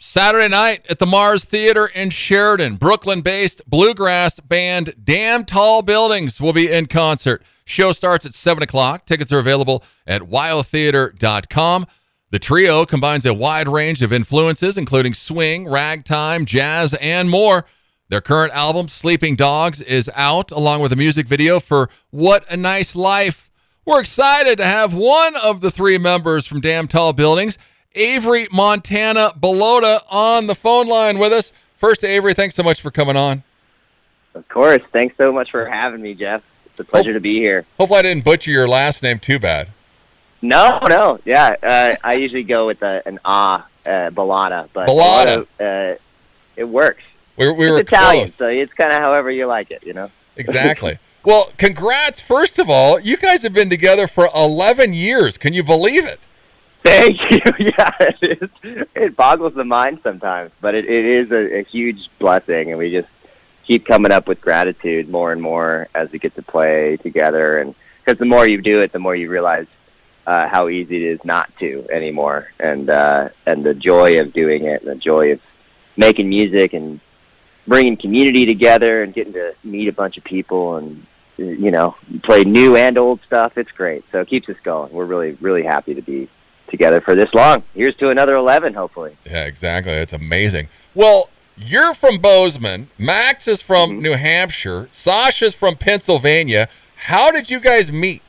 Saturday night at the Mars Theater in Sheridan. Brooklyn-based bluegrass band Damn Tall Buildings will be in concert. Show starts at 7 o'clock. Tickets are available at wildtheater.com. The trio combines a wide range of influences, including swing, ragtime, jazz, and more. Their current album, Sleeping Dogs, is out, along with a music video for What a Nice Life. We're excited to have one of the three members from Damn Tall Buildings, Avery Montana Belota, on the phone line with us. First, Avery, thanks so much for coming on. Of course. Thanks so much for having me, Jeff. It's a pleasure to be here. Hopefully I didn't butcher your last name too bad. No. Yeah, I usually go with an Bellotta, but Bellotta. It works. We were Italian, close. so it's kind of however you like it, you know? Exactly. Well, congrats, first of all. You guys have been together for 11 years. Can you believe it? Thank you. Yeah, it is. It boggles the mind sometimes, but it is a huge blessing, and we just keep coming up with gratitude more and more as we get to play together. And because the more you do it, the more you realize how easy it is not to anymore, and the joy of doing it, and the joy of making music and bringing community together and getting to meet a bunch of people and, you know, play new and old stuff. It's great. So it keeps us going. We're really, really happy to be together for this long. Here's to another 11, hopefully. Yeah, exactly. It's amazing. Well, you're from Bozeman. Max is from New Hampshire. Sasha's from Pennsylvania. How did you guys meet?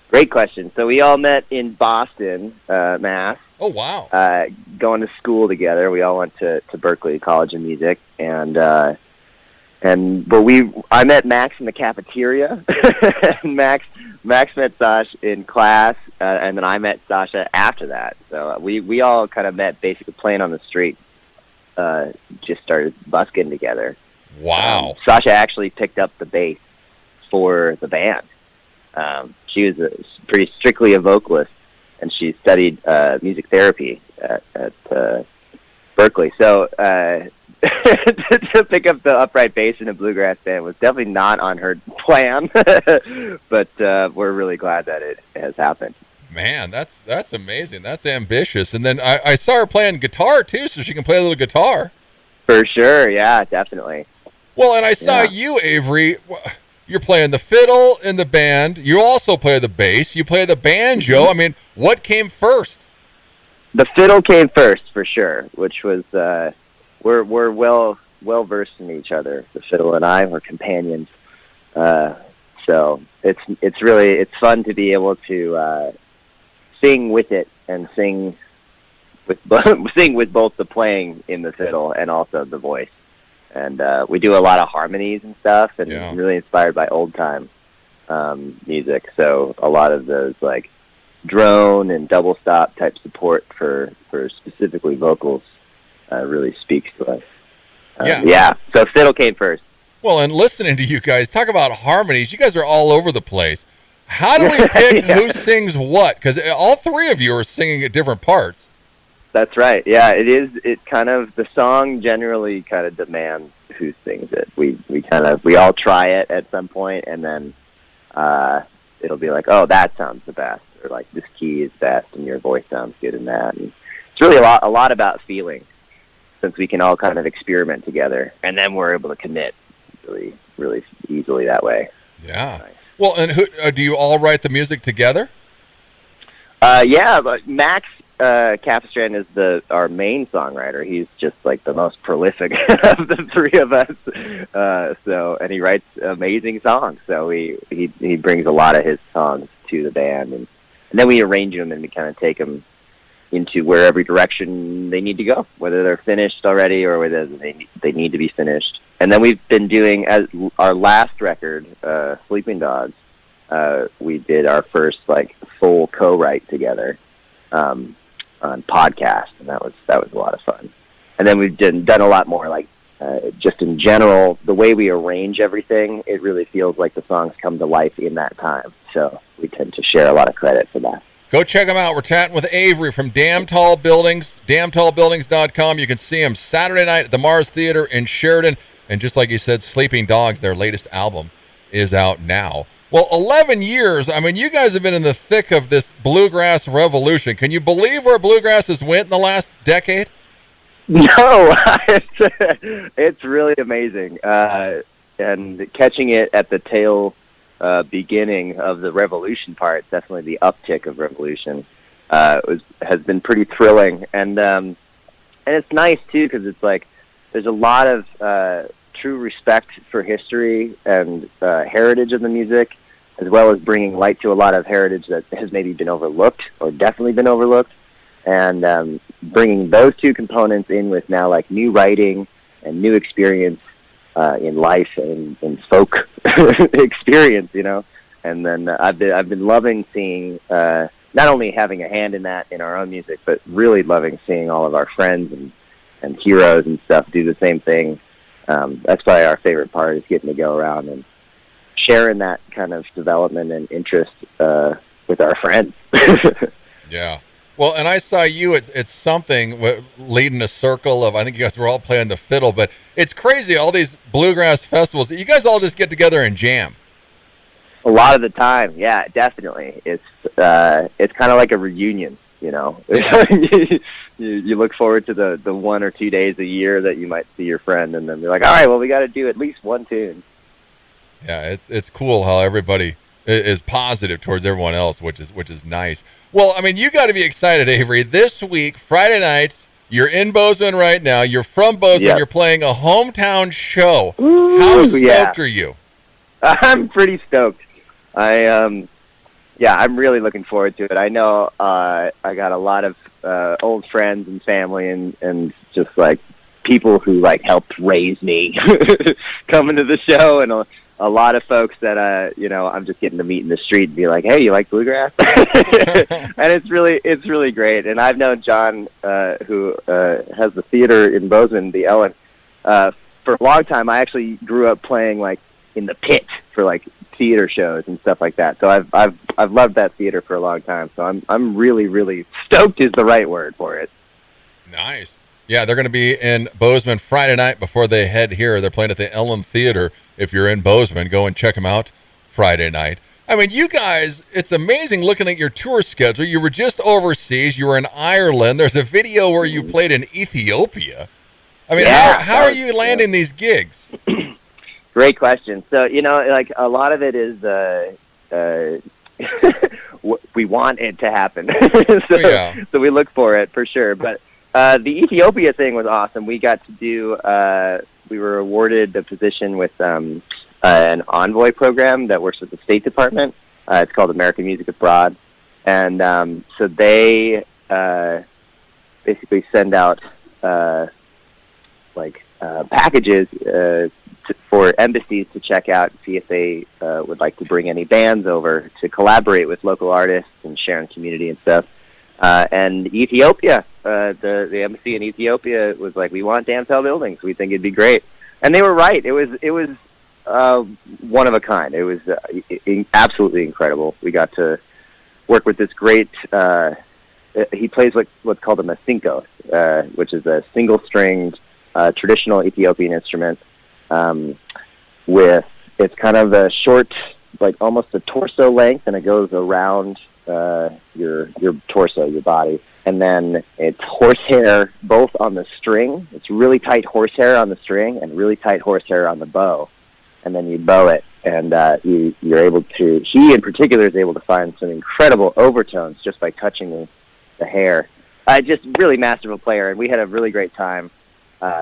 Great question. So we all met in Boston, Mass. Oh, wow. Going to school together. We all went to Berkeley College of Music, I met Max in the cafeteria. Max met Sasha in class, and then I met Sasha after that. So we all kind of met basically playing on the street. Just started busking together. Wow. Sasha actually picked up the bass for the band. She was pretty strictly a vocalist, and she studied music therapy at Berkeley. So to pick up the upright bass in a bluegrass band was definitely not on her plan, but we're really glad that it has happened. Man, that's amazing. That's ambitious. And then I saw her playing guitar, too, so she can play a little guitar. For sure, yeah, definitely. Well, and I saw you, Avery. You're playing the fiddle in the band. You also play the bass. You play the banjo. I mean, what came first? The fiddle came first, for sure, which was we're well versed in each other. The fiddle and I were companions, so it's fun to be able to sing with it and sing with both the playing in the fiddle and also the voice. And we do a lot of harmonies and stuff, and really inspired by old time music. So a lot of those like drone and double stop type support for specifically vocals really speaks to us. So fiddle came first. Well, and listening to you guys talk about harmonies, you guys are all over the place. How do we pick who sings what? Because all three of you are singing at different parts. That's right. Yeah, it is. It kind of, the song generally kind of demands who sings it. We all try it at some point, and then it'll be like, oh, that sounds the best, or like this key is best, and your voice sounds good in that. And it's really a lot about feeling, since we can all kind of experiment together, and then we're able to commit really, really easily that way. Yeah. Nice. Well, and who do you all write the music together? But Max Capistrand is our main songwriter. He's just like the most prolific of the three of us. And he writes amazing songs. So he brings a lot of his songs to the band, and then we arrange them and we kind of take them into wherever direction they need to go, whether they're finished already or whether they need to be finished. And then we've been doing, as our last record, Sleeping Dogs, we did our first like full co-write together on podcast, and that was a lot of fun. And then we've done a lot more, like just in general, the way we arrange everything, it really feels like the songs come to life in that time. So we tend to share a lot of credit for that. Go check them out. We're chatting with Avery from Damn Tall Buildings, damntallbuildings.com. You can see him Saturday night at the Mars Theater in Sheridan. And just like you said, Sleeping Dogs, their latest album, is out now. Well, 11 years, I mean, you guys have been in the thick of this bluegrass revolution. Can you believe where bluegrass has went in the last decade? No, it's really amazing. And catching it at the tail beginning of the Revolution part, definitely the uptick of Revolution, has been pretty thrilling. And it's nice too because it's like there's a lot of true respect for history and heritage of the music, as well as bringing light to a lot of heritage that has maybe been overlooked or definitely been overlooked, and bringing those two components in with now like new writing and new experience in life and in folk experience, you know. And then I've been loving seeing not only having a hand in that in our own music, but really loving seeing all of our friends and heroes and stuff do the same thing. That's probably our favorite part, is getting to go around and sharing that kind of development and interest with our friends. Yeah. Well, and I saw you at something leading a circle of, I think you guys were all playing the fiddle, but it's crazy, all these bluegrass festivals. You guys all just get together and jam. A lot of the time, yeah, definitely. It's kind of like a reunion, you know. Yeah. you look forward to the 1 or 2 days a year that you might see your friend, and then you're like, all right, well, we got to do at least one tune. Yeah, it's cool how everybody is positive towards everyone else, which is nice. Well, I mean, you got to be excited, Avery. This week, Friday night, you're in Bozeman right now. You're from Bozeman. Yep. You're playing a hometown show. Ooh, How stoked yeah. are you? I'm pretty stoked. I'm really looking forward to it. I know I got a lot of old friends and family and just like people who like helped raise me coming to the show, and a lot of folks that I'm just getting to meet in the street and be like, hey, you like bluegrass? And it's really great. And I've known John, who has the theater in Bozeman, the Ellen, for a long time. I actually grew up playing like in the pit for like theater shows and stuff like that. So I've loved that theater for a long time. So I'm really stoked is the right word for it. Nice. Yeah, they're going to be in Bozeman Friday night before they head here. They're playing at the Ellen Theater. If you're in Bozeman, go and check them out Friday night. I mean, you guys, it's amazing looking at your tour schedule. You were just overseas. You were in Ireland. There's a video where you played in Ethiopia. I mean, yeah, how are you landing these gigs? Great question. So, like a lot of it is we want it to happen. So we look for it for sure. But the Ethiopia thing was awesome. We got to do, we were awarded a position with an envoy program that works with the State Department. It's called American Music Abroad. And so they basically send out packages for embassies to check out and see if they would like to bring any bands over to collaborate with local artists and share in community and stuff. And Ethiopia, the embassy in Ethiopia was like, we want Damn Tall Buildings. We think it'd be great. And they were right. It was one of a kind. It was absolutely incredible. We got to work with this great, he plays what's called a masinko, which is a single-stringed traditional Ethiopian instrument. It's kind of a short, like almost a torso length, and it goes around your torso, your body, and then it's horsehair both on the string. It's really tight horsehair on the string and really tight horsehair on the bow, and then you bow it, and you're able to. He in particular is able to find some incredible overtones just by touching the hair. Just really masterful player, and we had a really great time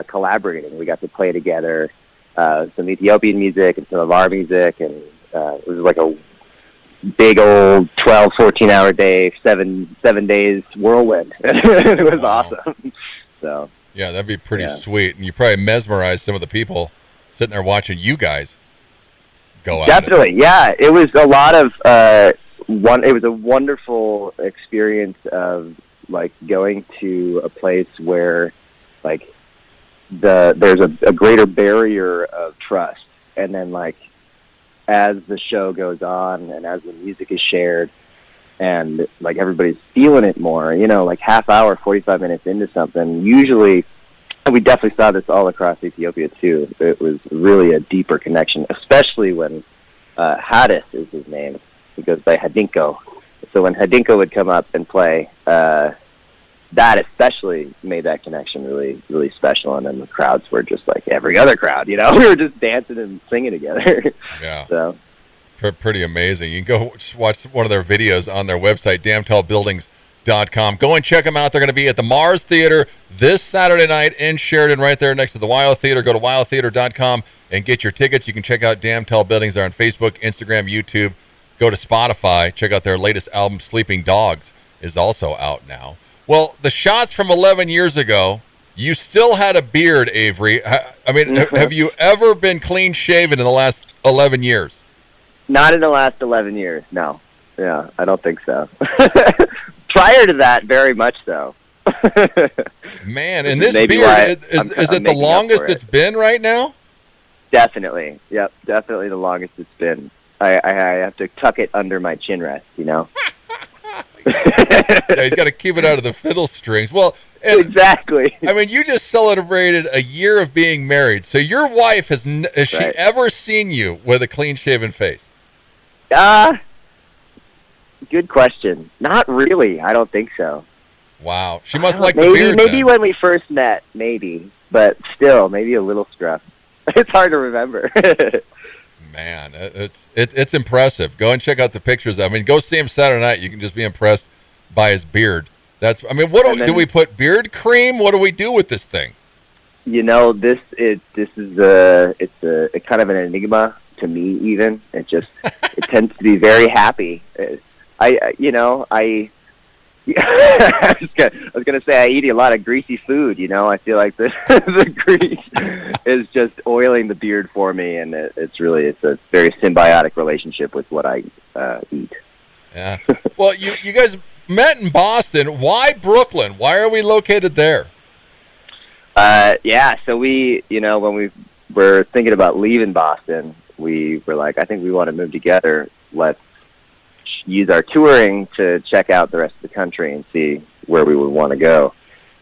collaborating. We got to play together. Some Ethiopian music and some of our music, and it was like a big old 12, 14-hour day, seven days whirlwind. It was awesome. So yeah, that'd be pretty sweet, and you probably mesmerized some of the people sitting there watching you guys go out. Definitely, yeah. It was a lot of it was a wonderful experience of like going to a place where like there's a greater barrier of trust, and then like as the show goes on and as the music is shared and like everybody's feeling it more, like half hour, 45 minutes into something, usually, and we definitely saw this all across Ethiopia too, it was really a deeper connection, especially when Hadis is his name. He goes by Hadinko. So when Hadinko would come up and play, that especially made that connection really, really special. And then the crowds were just like every other crowd, we were just dancing and singing together. Yeah. So pretty amazing. You can go watch one of their videos on their website, damntallbuildings.com. Go and check them out. They're going to be at the Mars Theater this Saturday night in Sheridan, right there next to the WYO Theater. Go to wyotheater.com and get your tickets. You can check out Damn Tall Buildings. They're on Facebook, Instagram, YouTube. Go to Spotify. Check out their latest album, Sleeping Dogs, is also out now. Well, the shots from 11 years ago, you still had a beard, Avery. I mean, have you ever been clean shaven in the last 11 years? Not in the last 11 years, no. Yeah, I don't think so. Prior to that, very much so. Man, and this beard, is it the longest it's been right now? Definitely. Yep, definitely the longest it's been. I have to tuck it under my chin rest, Yeah, he's got to keep it out of the fiddle strings. Well, exactly. I mean, you just celebrated a year of being married. So your wife, has she ever seen you with a clean-shaven face? Good question. Not really. I don't think so. Wow. She must like the beard. Maybe when we first met, maybe. But still, maybe a little scruff. It's hard to remember. Man, it's impressive. Go and check out the pictures. I mean, go see him Saturday night. You can just be impressed by his beard. What do we put beard cream? What do we do with this thing? This is a kind of an enigma to me. Even it tends to be very happy. I was gonna say I eat a lot of greasy food. I feel like the grease is just oiling the beard for me, and it's a very symbiotic relationship with what I eat. Yeah. Well, you guys met in Boston. Why Brooklyn? Why are we located there? Yeah. So we, when we were thinking about leaving Boston, we were like, I think we want to move together. Let's use our touring to check out the rest of the country and see where we would want to go.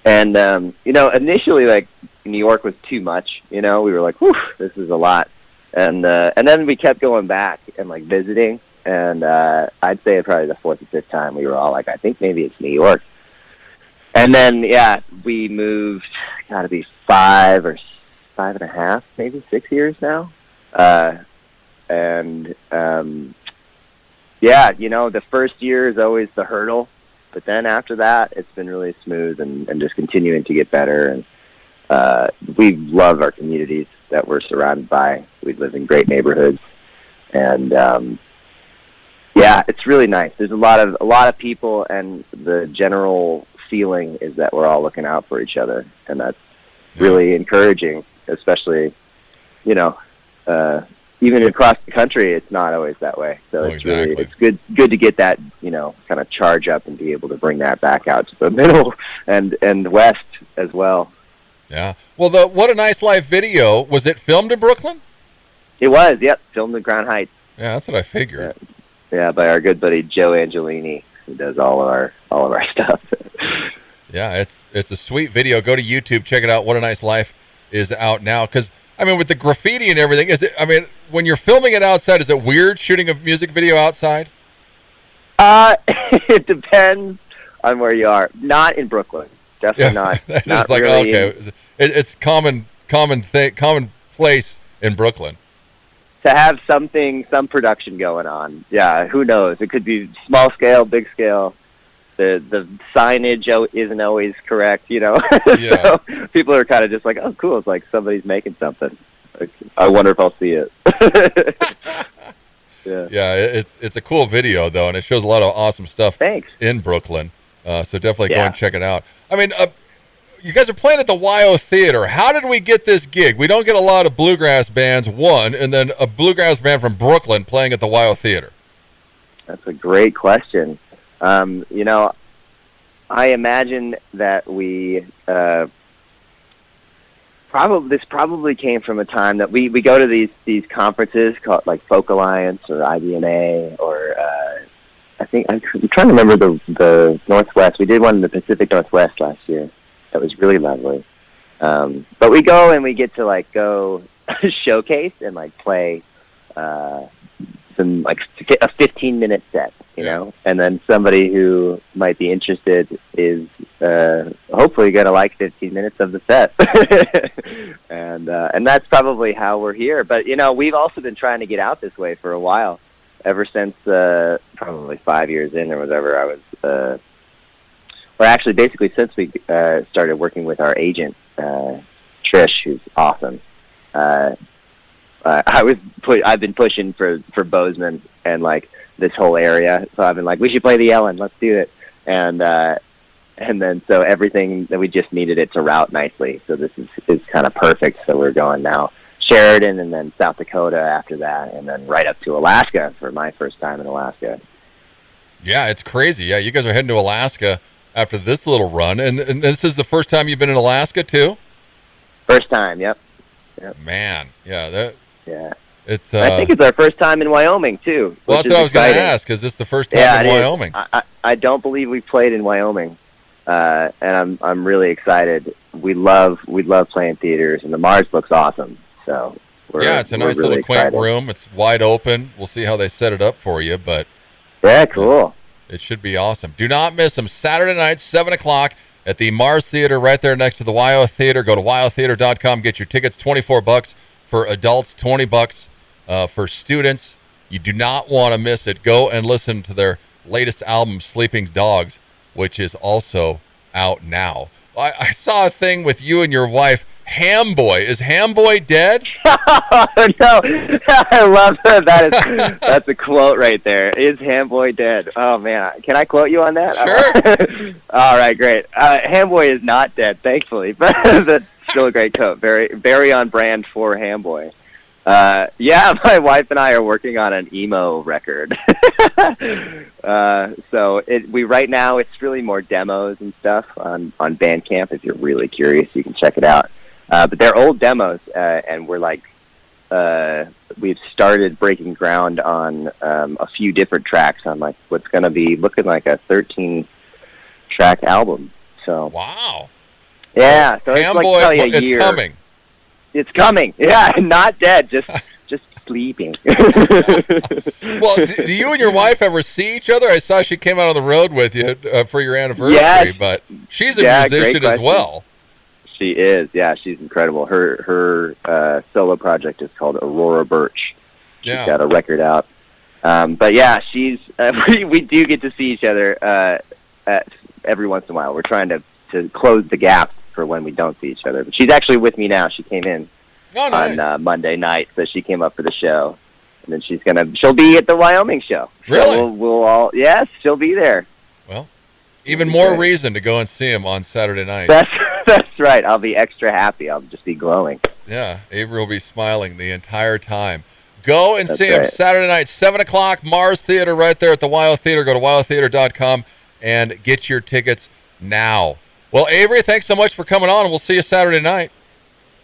And, initially, like, New York was too much, we were like, whew, this is a lot. And then we kept going back and, like, visiting. And I'd say probably the fourth or fifth time we were all like, I think maybe it's New York. And then, yeah, we moved, got to be 5.5, maybe 6 years now. Yeah, the first year is always the hurdle, but then after that, it's been really smooth and just continuing to get better. And we love our communities that we're surrounded by. We live in great neighborhoods, and yeah, it's really nice. There's a lot of people, and the general feeling is that we're all looking out for each other, and that's really encouraging, especially, even across the country, it's not always that way. So it's good to get that, kind of charge up and be able to bring that back out to the middle and west as well. Yeah. Well, What a Nice Life video, was it filmed in Brooklyn? It was, yep, filmed in Crown Heights. Yeah, that's what I figured. Yeah, by our good buddy Joe Angelini, who does all of our stuff. Yeah, it's a sweet video. Go to YouTube, check it out. What a Nice Life is out now. Because, with the graffiti and everything, when you're filming it outside, is it weird shooting a music video outside? It depends on where you are. Not in Brooklyn. Definitely not. That's not just like, really okay. It's common place in Brooklyn. To have some production going on. Yeah, who knows? It could be small scale, big scale. The signage isn't always correct, Yeah. So people are kind of just like, oh, cool. It's like somebody's making something. Like, I wonder if I'll see it. Yeah, it's a cool video, though, and it shows a lot of awesome stuff in Brooklyn. So definitely go and check it out. You guys are playing at the WYO Theater. How did we get this gig? We don't get a lot of bluegrass bands, and then a bluegrass band from Brooklyn playing at the WYO Theater. That's a great question. I imagine that we probably came from a time that we go to these conferences called like Folk Alliance or IBNA or I think I'm trying to remember the Northwest. We did one in the Pacific Northwest last year. That was really lovely. But we go and we get to like go showcase and like play some like a 15-minute set, you know, and then somebody who might be interested is hopefully going to like 15 minutes of the set. And that's probably how we're here. But, you know, we've also been trying to get out this way for a while, ever since probably 5 years in or whatever. I was, well, actually, basically since we started working with our agent, Trish, who's awesome. I've been pushing for Bozeman and like this whole area, so I've been like, we should play the Ellen, let's do it, and then so everything that we just needed it to route nicely. So this is kind of perfect. So we're going now Sheridan and then South Dakota after that, and then right up to Alaska for my first time in Alaska. Yeah, it's crazy. Yeah, you guys are heading to Alaska after this little run, and this is the first time you've been in Alaska too? First time, yep. Man, yeah, yeah. It's. I think it's our first time in Wyoming too. Well, that's what I was going to ask. Is this the first time in Wyoming? I don't believe we played in Wyoming, and I'm really excited. We love playing theaters, and the Mars looks awesome. So it's a nice little quaint room. It's wide open. We'll see how they set it up for you, but yeah, cool. It should be awesome. Do not miss them. Saturday night, 7 o'clock. At the Mars Theater, right there next to the WYO Theater. Go to wyotheater.com. Get your tickets. $24 for adults, $20 for students. You do not want to miss it. Go and listen to their latest album, Sleeping Dogs, which is also out now. I saw a thing with you and your wife, Hamboy. Is Hamboy dead? No, I love that. That's a quote right there. Is Hamboy dead? Oh man, can I quote you on that? Sure. All right, great. Hamboy is not dead, thankfully, but that's still a great quote. Very, very on brand for Hamboy. Yeah, my wife and I are working on an emo record. So right now it's really more demos and stuff on Bandcamp. If you're really curious, you can check it out. But they're old demos, and we're like, we've started breaking ground on a few different tracks on like what's going to be looking like a 13-track album. So wow, yeah. So it's like probably a year. It's coming. It's coming. Yeah, not dead, just sleeping. Well, do you and your wife ever see each other? I saw she came out on the road with you for your anniversary, but she's a musician as well. She is, yeah. She's incredible. Her solo project is called Aurora Birch. She's got a record out. But yeah, she's. We do get to see each other every once in a while. We're trying to close the gap for when we don't see each other. But she's actually with me now. She came in on Monday night, so she came up for the show, and then she'll be at the Wyoming show. Really? So we'll all she'll be there. Well, even more reason to go and see him on Saturday night. That's right. I'll be extra happy. I'll just be glowing. Yeah, Avery will be smiling the entire time. Go and see him Saturday night, 7 o'clock, Mars Theater right there at the WYO Theater. Go to wyotheater.com and get your tickets now. Well, Avery, thanks so much for coming on, and we'll see you Saturday night.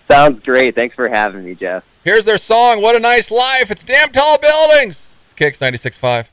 Sounds great. Thanks for having me, Jeff. Here's their song, What a Nice Life. It's Damn Tall Buildings. It's KIX 96.5.